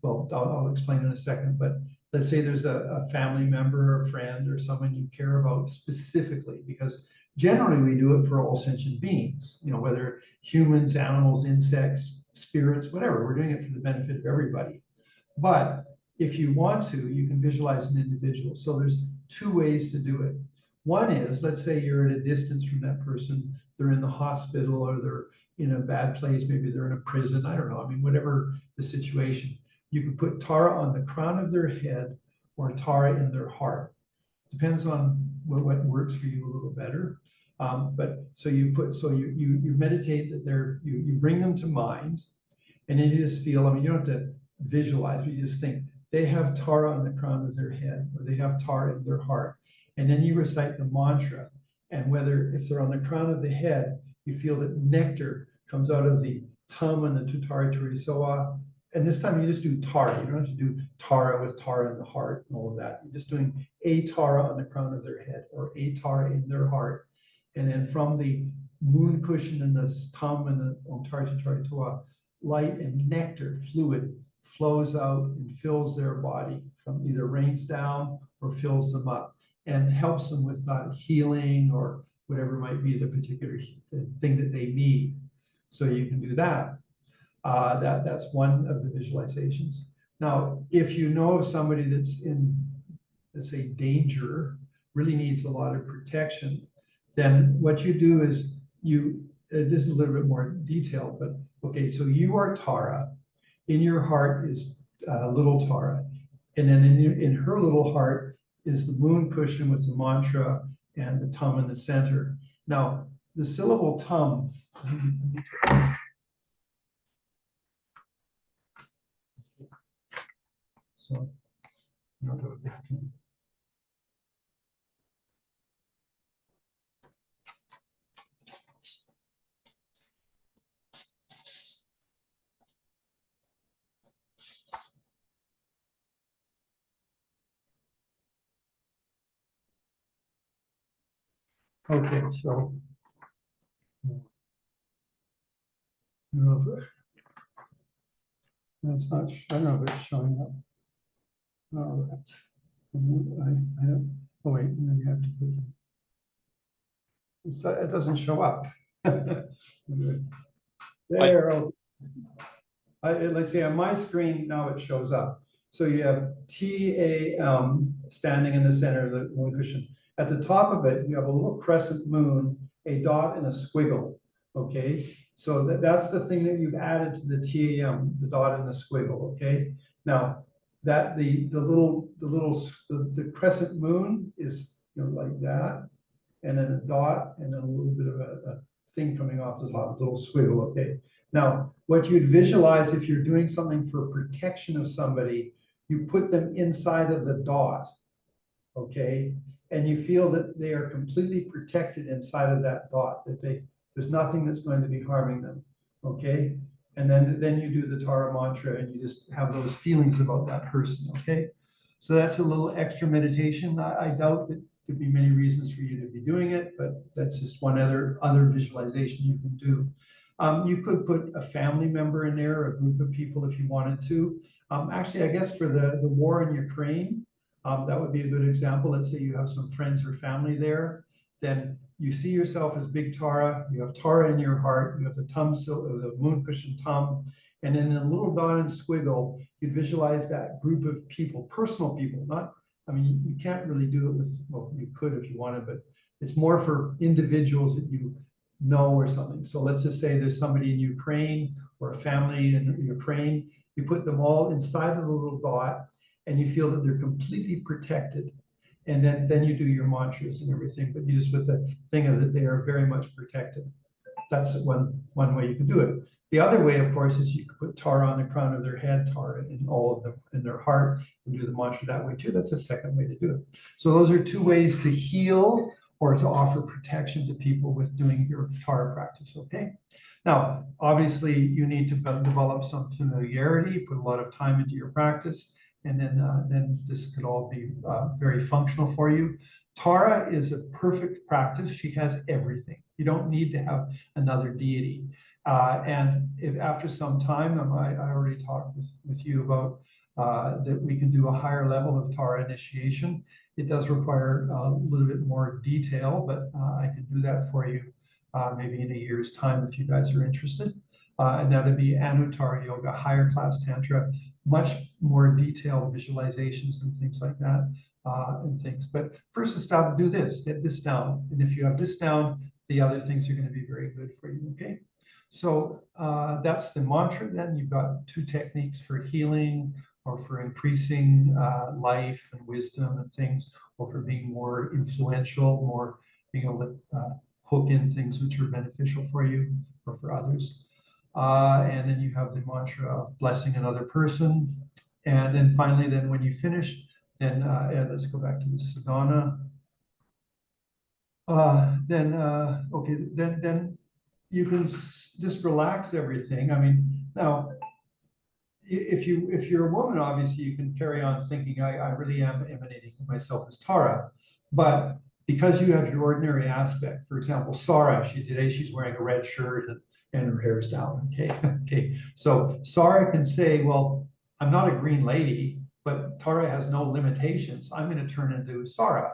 well, I'll explain in a second, but let's say there's a family member or a friend or someone you care about specifically, because generally we do it for all sentient beings, whether humans, animals, insects, spirits, whatever, we're doing it for the benefit of everybody. But if you want to, you can visualize an individual. So there's 2 ways to do it. One is, let's say you're at a distance from that person, they're in the hospital or they're in a bad place, maybe they're in a prison, I don't know, I mean, whatever the situation. You could put Tara on the crown of their head or Tara in their heart. Depends on what works for you a little better. But so you meditate that you bring them to mind, and then you just feel, I mean, you don't have to visualize, but you just think they have Tara on the crown of their head, or they have Tara in their heart. And then you recite the mantra. And if they're on the crown of the head, you feel that nectar comes out of the tum and the tutara turisoa. And this time you just do Tara. You don't have to do Tara with Tara in the heart and all of that. You're just doing a Tara on the crown of their head or a Tara in their heart. And then from the moon cushion and the tum and the omtara tutara toa, light and nectar fluid flows out and fills their body, from either rains down or fills them up and helps them with healing or whatever might be the particular thing that they need. So you can do that. That's one of the visualizations. Now, if you know of somebody that's in, let's say, danger, really needs a lot of protection, then what you do is this is a little bit more detailed, but okay, so you are Tara. In your heart is little Tara. And then in her little heart is the moon cushion with the mantra and the tum in the center. Now, the syllable tum, so, okay, so that's not, I don't know if it's showing up. All right. Oh wait, maybe I have to put it. It doesn't show up. There. Let's see, on my screen now it shows up. So you have TAM standing in the center of the moon cushion. At the top of it, you have a little crescent moon, a dot, and a squiggle. Okay, so that's the thing that you've added to the TAM, the dot and the squiggle. Okay, now that the crescent moon is like that, and then a dot, and then a little bit of a thing coming off the top, a little squiggle. Okay. Now, what you'd visualize if you're doing something for protection of somebody, you put them inside of the dot, okay? And you feel that they are completely protected inside of that dot, that there's nothing that's going to be harming them, okay? And then you do the Tara mantra and you just have those feelings about that person, okay? So that's a little extra meditation. I doubt that there'd be many reasons for you to be doing it, but that's just one other visualization you can do. You could put a family member in there, a group of people if you wanted to. Actually, I guess for the war in Ukraine, that would be a good example. Let's say you have some friends or family there, then you see yourself as big Tara, you have Tara in your heart, you have the moon cushion tum, and then a little dot and squiggle, you visualize that group of people, personal people, not, I mean, you can't really do it with, well, you could if you wanted, but it's more for individuals that you know or something. So let's just say there's somebody in Ukraine or a family in Ukraine, you put them all inside of the little dot and you feel that they're completely protected. And then you do your mantras and everything, but you just with the thing of that they are very much protected. That's one way you can do it. The other way, of course, is you could put Tara on the crown of their head, Tara in all of them, in their heart, and do the mantra that way too. That's a second way to do it. So those are two ways to heal or to offer protection to people with doing your Tara practice, okay? Now, obviously, you need to develop some familiarity, put a lot of time into your practice, and then this could all be very functional for you. Tara is a perfect practice. She has everything. You don't need to have another deity. And if after some time, I already talked with you about that we can do a higher level of Tara initiation. It does require a little bit more detail, but I can do that for you maybe in a year's time if you guys are interested. And that would be Anuttara Yoga, higher class Tantra, much more detailed visualizations and things like that and things. But first stop, do this, get this down. And if you have this down, the other things are going to be very good for you, okay? So that's the mantra. Then you've got two techniques for healing or for increasing life and wisdom and things, or for being more influential, more being able to hook in things which are beneficial for you or for others. And then you have the mantra of blessing another person. And then finally, then when you finish, then let's go back to the Sadhana. Then you can just relax everything. I mean, now, if you're a woman, obviously you can carry on thinking, I really am emanating myself as Tara. But because you have your ordinary aspect, for example, Sarah, today she's wearing a red shirt and her hair's down. Okay, okay. So Sarah can say, well, I'm not a green lady, but Tara has no limitations. I'm going to turn into Sarah.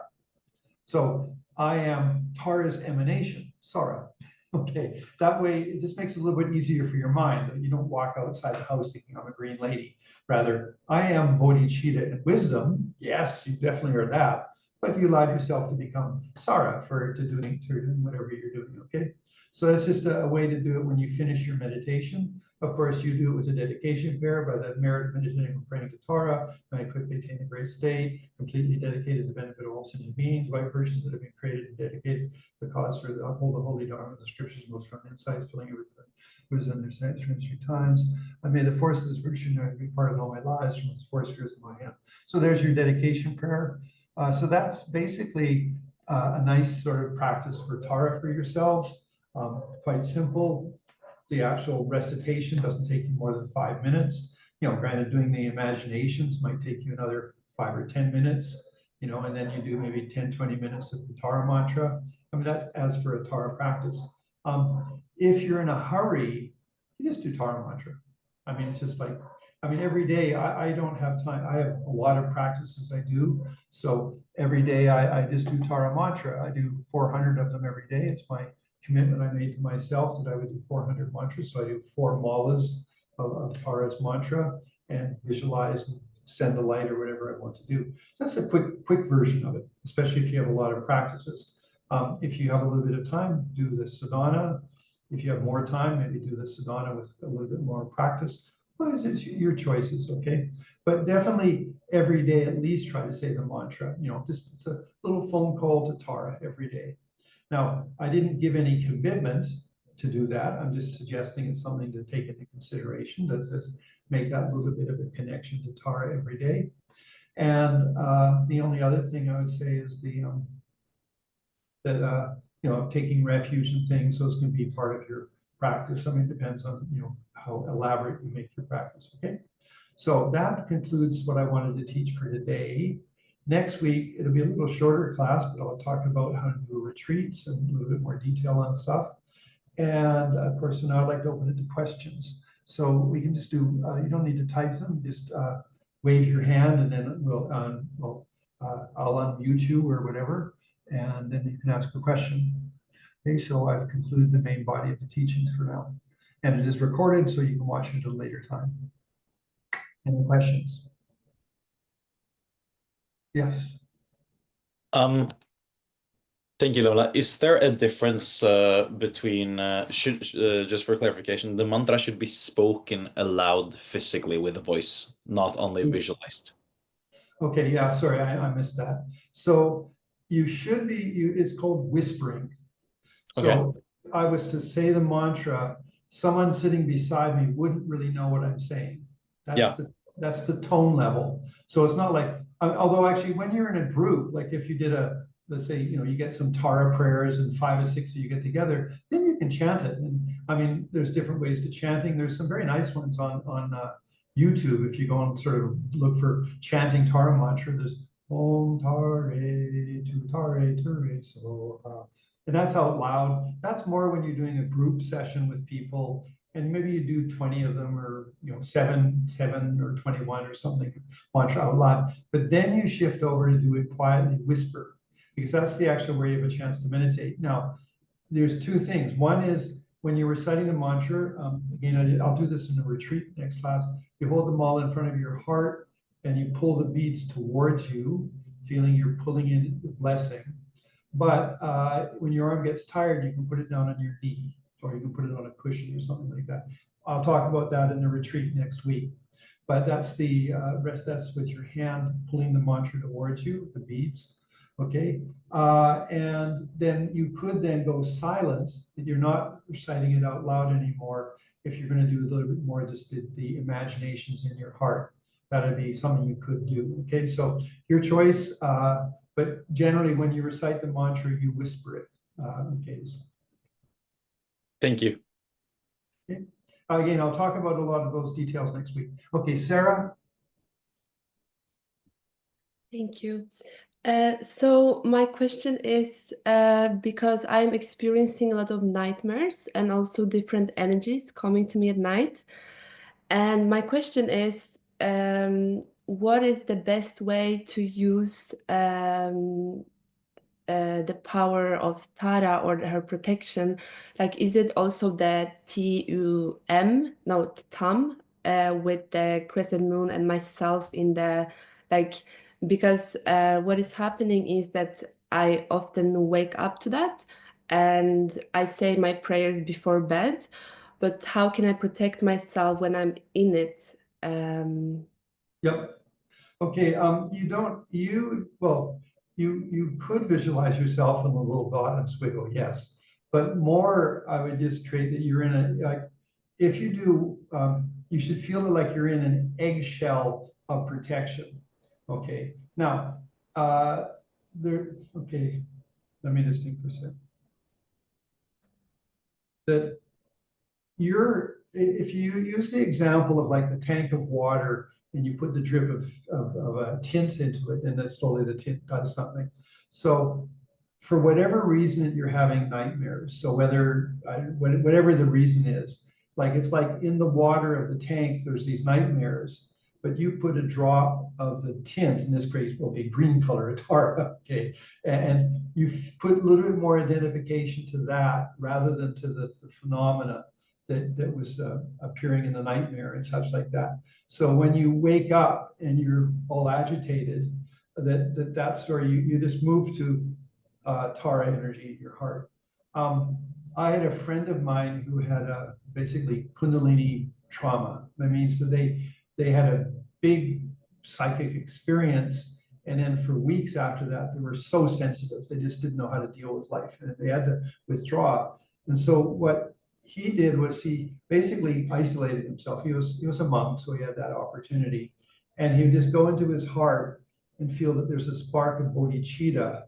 So I am Tara's emanation, Sarah. Okay, that way it just makes it a little bit easier for your mind. You don't walk outside the house thinking I'm a green lady. Rather, I am bodhicitta and wisdom. Yes, you definitely are that. But you allowed yourself to become Sarah to doing whatever you're doing. Okay, so that's just a way to do it when you finish your meditation. Of course, you do it with a dedication prayer by the merit of meditating and praying to Tara. May I quickly attain a great state, completely dedicated to the benefit of all sentient beings, white virtues that have been created and dedicated to the cause for the uphold the holy dharma of the scriptures, most from insights, filling every who is in their sanctions 3 times. I may the force of this virtue be part of all my lives from its 4 spheres of my hand. So there's your dedication prayer. So that's basically a nice sort of practice for Tara for yourselves. Quite simple. The actual recitation doesn't take you more than 5 minutes. You know, granted, doing the imaginations might take you another 5 or 10 minutes, you know, and then you do maybe 10, 20 minutes of the Tara mantra. I mean, that's as for a Tara practice. If you're in a hurry, you just do Tara mantra. I mean, it's just like, I mean, every day I don't have time. I have a lot of practices I do. So every day I just do Tara mantra. I do 400 of them every day. It's my commitment I made to myself that I would do 400 mantras. So I do 4 malas of Tara's mantra and visualize and send the light or whatever I want to do. So that's a quick version of it, especially if you have a lot of practices. If you have a little bit of time, do the sadhana. If you have more time, maybe do the sadhana with a little bit more practice. Well, it's your choices, okay? But definitely every day, at least try to say the mantra. You know, just it's a little phone call to Tara every day. Now, I didn't give any commitment to do that. I'm just suggesting it's something to take into consideration. Let's make that little bit of a connection to Tara every day. And the only other thing I would say is you know, taking refuge in things. Those can be part of your practice. I mean, it depends on, you know, how elaborate you make your practice. Okay. So that concludes what I wanted to teach for today. Next week, it'll be a little shorter class, but I'll talk about how to do retreats and a little bit more detail on stuff. And of course, so now I'd like to open it to questions. So we can just do, you don't need to type them, just wave your hand and then I'll unmute you or whatever, and then you can ask a question. Okay, so I've concluded the main body of the teachings for now. And it is recorded, so you can watch it at a later time. Any questions? Yes. Thank you, Lola. Is there a difference between, just for clarification, the mantra should be spoken aloud physically with a voice, not only visualized? Okay, yeah, sorry, I missed that. So you should be, it's called whispering. So Okay. if I was to say the mantra, someone sitting beside me wouldn't really know what I'm saying. That's the tone level. So it's not like, although actually when you're in a group, like if you did let's say, you know, you get some Tara prayers and 5 or 6 of you get together, then you can chant it. And I mean, there's different ways to chanting. There's some very nice ones on YouTube. If you go and sort of look for chanting Tara mantra, there's Om Tare Tu Tare Ture So. And that's out loud. That's more when you're doing a group session with people, and maybe you do 20 of them, or you know, 7 or 21 or something, mantra out loud. But then you shift over to do it quietly, whisper, because that's the actual where you have a chance to meditate. Now, there's 2 things. One is when you're reciting the mantra, again, I'll do this in a retreat next class. You hold them all in front of your heart and you pull the beads towards you, feeling you're pulling in the blessing. But when your arm gets tired, you can put it down on your knee. or you can put it on a cushion or something like that. I'll talk about that in the retreat next week. But that's the rest. That's with your hand pulling the mantra towards you, the beads. Okay, and then you could then go silent. You're not reciting it out loud anymore. If you're going to do a little bit more, just the imaginations in your heart, that'd be something you could do. Okay, so your choice. But generally, when you recite the mantra, you whisper it. Okay. Thank you. Okay. Again, I'll talk about a lot of those details next week. Okay, Sarah. Thank you. So my question is, because I'm experiencing a lot of nightmares and also different energies coming to me at night. And my question is, what is the best way to use the power of Tara or her protection? Like, is it also the TUM, no, TUM, with the crescent moon and myself in the, like, because what is happening is that I often wake up to that and I say my prayers before bed, but how can I protect myself when I'm in it? Yep. Okay, you could visualize yourself in a little dot and squiggle, yes. But more, I would just create that you're in a, like, if you do, you should feel like you're in an eggshell of protection. Okay, now, okay, let me just think for a second. That if you use the example of like the tank of water and you put the drip of a tint into it, and then slowly the tint does something. So for whatever reason that you're having nightmares, so whatever the reason is, like it's like in the water of the tank, there's these nightmares, but you put a drop of the tint, in this case will be green color, Tara, okay, and you put a little bit more identification to that rather than to the phenomena that was appearing in the nightmare and such like that. So when you wake up and you're all agitated, that's where you just move to Tara energy in your heart. I had a friend of mine who had basically Kundalini trauma. That means that they had a big psychic experience, and then for weeks after that, they were so sensitive. They just didn't know how to deal with life, and they had to withdraw. And so what he did was he basically isolated himself. He was a monk, so he had that opportunity. And he would just go into his heart and feel that there's a spark of bodhicitta.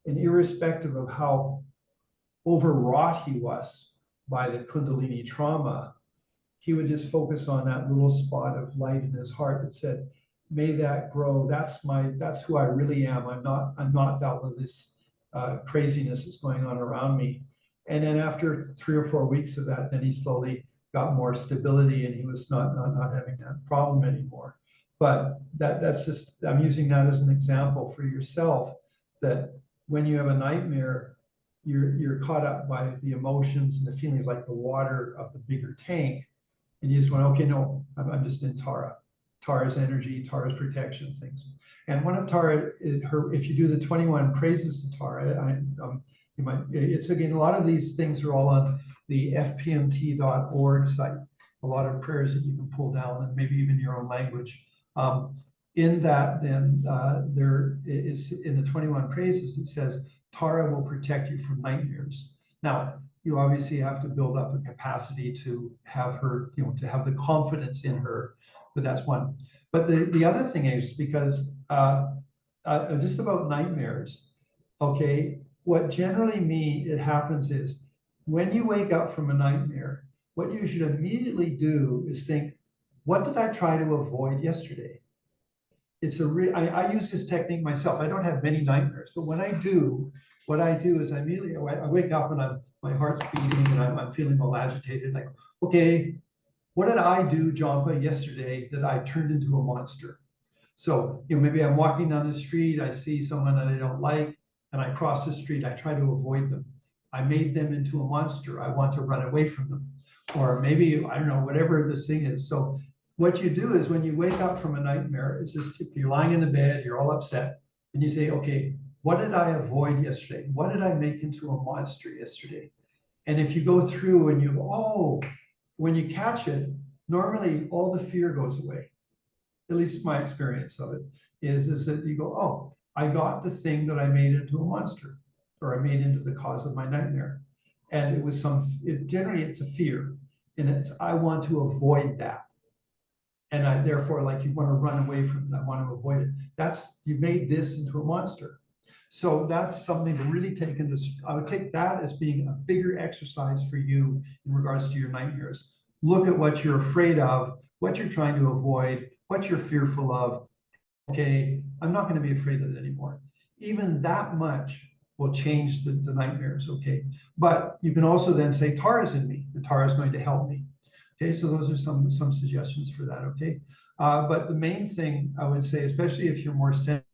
And irrespective of how overwrought he was by the Kundalini trauma, he would just focus on that little spot of light in his heart that said, may that grow. That's who I really am. I'm not that of this craziness that's going on around me. And then after 3 or 4 weeks of that, then he slowly got more stability and he was not having that problem anymore. But that's just, I'm using that as an example for yourself, that when you have a nightmare, you're caught up by the emotions and the feelings like the water of the bigger tank. And you just went, okay, no, I'm just in Tara's energy, Tara's protection things. And one of Tara, if you do the 21 praises to Tara, it's again, a lot of these things are all on the fpmt.org site, a lot of prayers that you can pull down and maybe even your own language. In that, then there is, in the 21 praises, it says, Tara will protect you from nightmares. Now, you obviously have to build up a capacity to have her, to have the confidence in her, but that's one. But the other thing is, because just about nightmares, okay, what generally it happens is when you wake up from a nightmare, what you should immediately do is think, what did I try to avoid yesterday? I use this technique myself. I don't have many nightmares, but when I do, what I do is I wake up and my heart's beating and I'm feeling all agitated. Like, okay, what did I do, Jampa, yesterday that I turned into a monster? So, maybe I'm walking down the street, I see someone that I don't like, and I cross the street, I try to avoid them. I made them into a monster. I want to run away from them. Or maybe, I don't know, whatever this thing is. So what you do is when you wake up from a nightmare, it's just, you're lying in the bed, you're all upset, and you say, okay, what did I avoid yesterday? What did I make into a monster yesterday? And if you go through and you, oh, when you catch it, normally all the fear goes away. At least my experience of it is that you go, oh, I got the thing that I made into a monster, or I made into the cause of my nightmare. And it was generally it's a fear. And it's, I want to avoid that. And therefore, like you want to run away from it, I want to avoid it. You made this into a monster. So that's something to really take into, I would take that as being a bigger exercise for you in regards to your nightmares. Look at what you're afraid of, what you're trying to avoid, what you're fearful of. Okay, I'm not going to be afraid of it anymore. Even that much will change the nightmares, okay? But you can also then say, Tara's in me, and Tara's going to help me. Okay, so those are some suggestions for that, okay? But the main thing I would say, especially if you're more sensitive,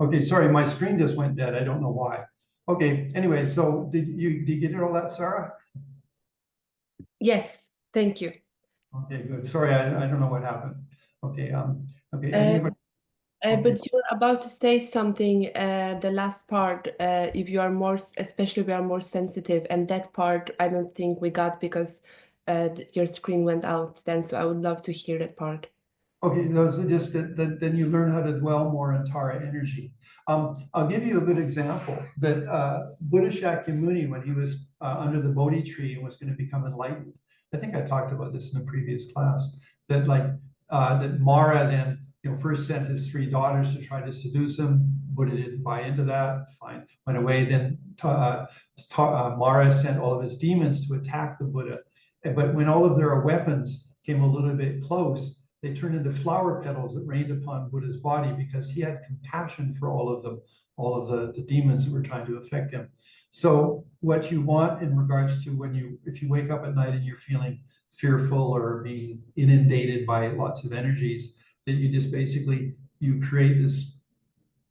okay, sorry, my screen just went dead. I don't know why. Okay, anyway, so did you get all that, Sarah? Yes, thank you. Okay, good. Sorry, I don't know what happened. Okay, okay. Anybody? But you were about to say something, the last part, if you are more, especially if you are more sensitive, and that part I don't think we got because your screen went out then, so I would love to hear that part. Okay, those are just then you learn how to dwell more in Tara energy. I'll give you a good example that Buddha Shakyamuni, when he was under the Bodhi tree and was going to become enlightened, I think I talked about this in a previous class, that that Mara then first sent his 3 daughters to try to seduce him. Buddha didn't buy into that. Fine, went away. Then Mara sent all of his demons to attack the Buddha. But when all of their weapons came a little bit close, they turned into flower petals that rained upon Buddha's body because he had compassion for all of them, all of the demons that were trying to affect him. So what you want in regards to if you wake up at night and you're feeling fearful or being inundated by lots of energies, that you just basically, you create this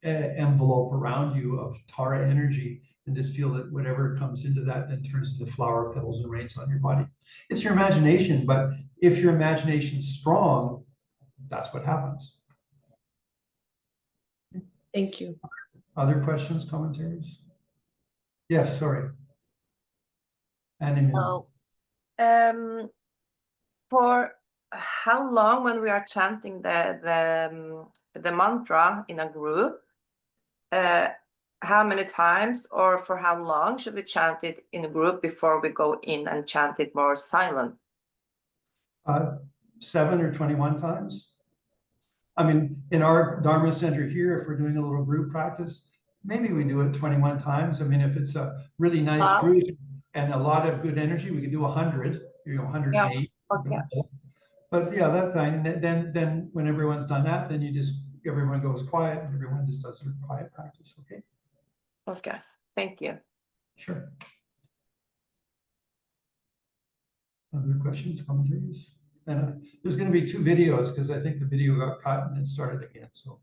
envelope around you of Tara energy and just feel that whatever comes into that then turns into flower petals and rains on your body. It's your imagination, but if your imagination's strong, that's what happens. Thank you. Other questions, commentaries? Yes, sorry. Anime. For how long, when we are chanting the mantra in a group, how many times or for how long should we chant it in a group before we go in and chant it more silent? 7 or 21 times. I mean, in our Dharma center here, if we're doing a little group practice, maybe we do it 21 times. I mean, if it's a really nice group and a lot of good energy, we can do 100, 108. Yeah. Okay. But yeah, that time, then when everyone's done that, then everyone goes quiet and everyone just does their quiet practice, okay? Okay, thank you. Sure. Other questions, commentaries? And there's going to be 2 videos because I think the video got cut and then started again. So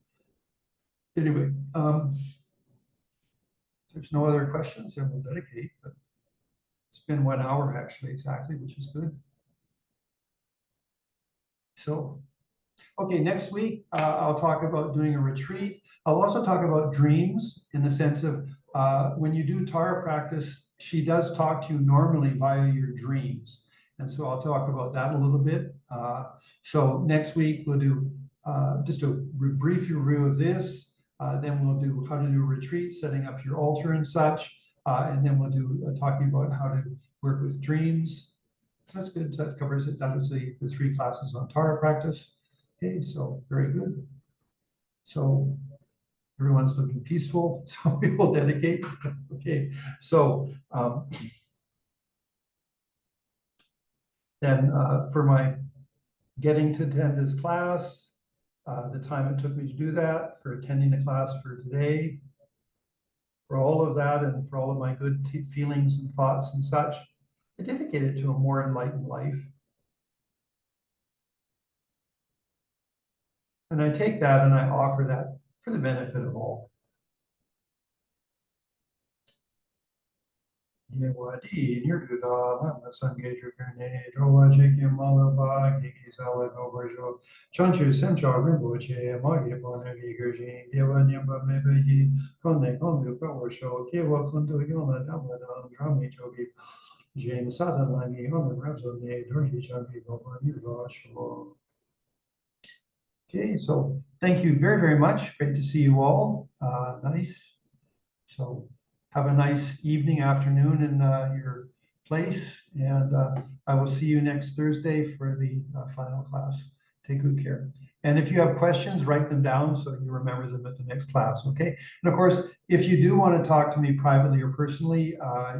anyway, if there's no other questions, then we'll dedicate. But it's been 1 hour actually, exactly, which is good. So, okay, next week I'll talk about doing a retreat. I'll also talk about dreams in the sense of when you do Tara practice, she does talk to you normally via your dreams. And so I'll talk about that a little bit. So next week we'll do just a brief review of this. Then we'll do how to do a retreat, setting up your altar and such. And then we'll do talking about how to work with dreams. That's good. That covers it. That was the 3 classes on Tara practice. Okay, so very good. So everyone's looking peaceful. So we will dedicate. Okay, so then for my getting to attend this class, the time it took me to do that, for attending the class for today, for all of that, and for all of my good feelings and thoughts and such. I dedicate it to a more enlightened life. And I take that and I offer that for the benefit of all. Yewadi, Nirduda, Lama Sangeju Gurne, Joa Jiki Malaba, Giki Sala Gobojo, Chanchu Semcha Rimboche, Magi Bonagi Gurjin, Yewa Nyamba Mebehi, Kone Kondu Kawasho, Kewa Kundu Yona Damadan, Drami Jogi, James Sadhana, Yonan Rabzone, Dorji Changi Goba, Nirvasho. Okay, so thank you very, very much. Great to see you all. Nice. So have a nice evening, afternoon in your place. And I will see you next Thursday for the final class. Take good care. And if you have questions, write them down so you remember them at the next class, okay? And of course, if you do want to talk to me privately or personally,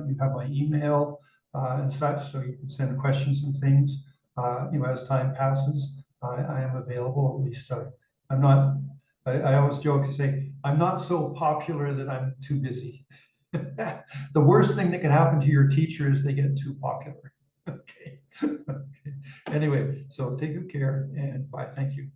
you have my email and such, so you can send questions and things, as time passes. I am available, at least I'm not, I always joke and say, I'm not so popular that I'm too busy. The worst thing that can happen to your teacher is they get too popular. Okay. Anyway, so take good care and bye. Thank you.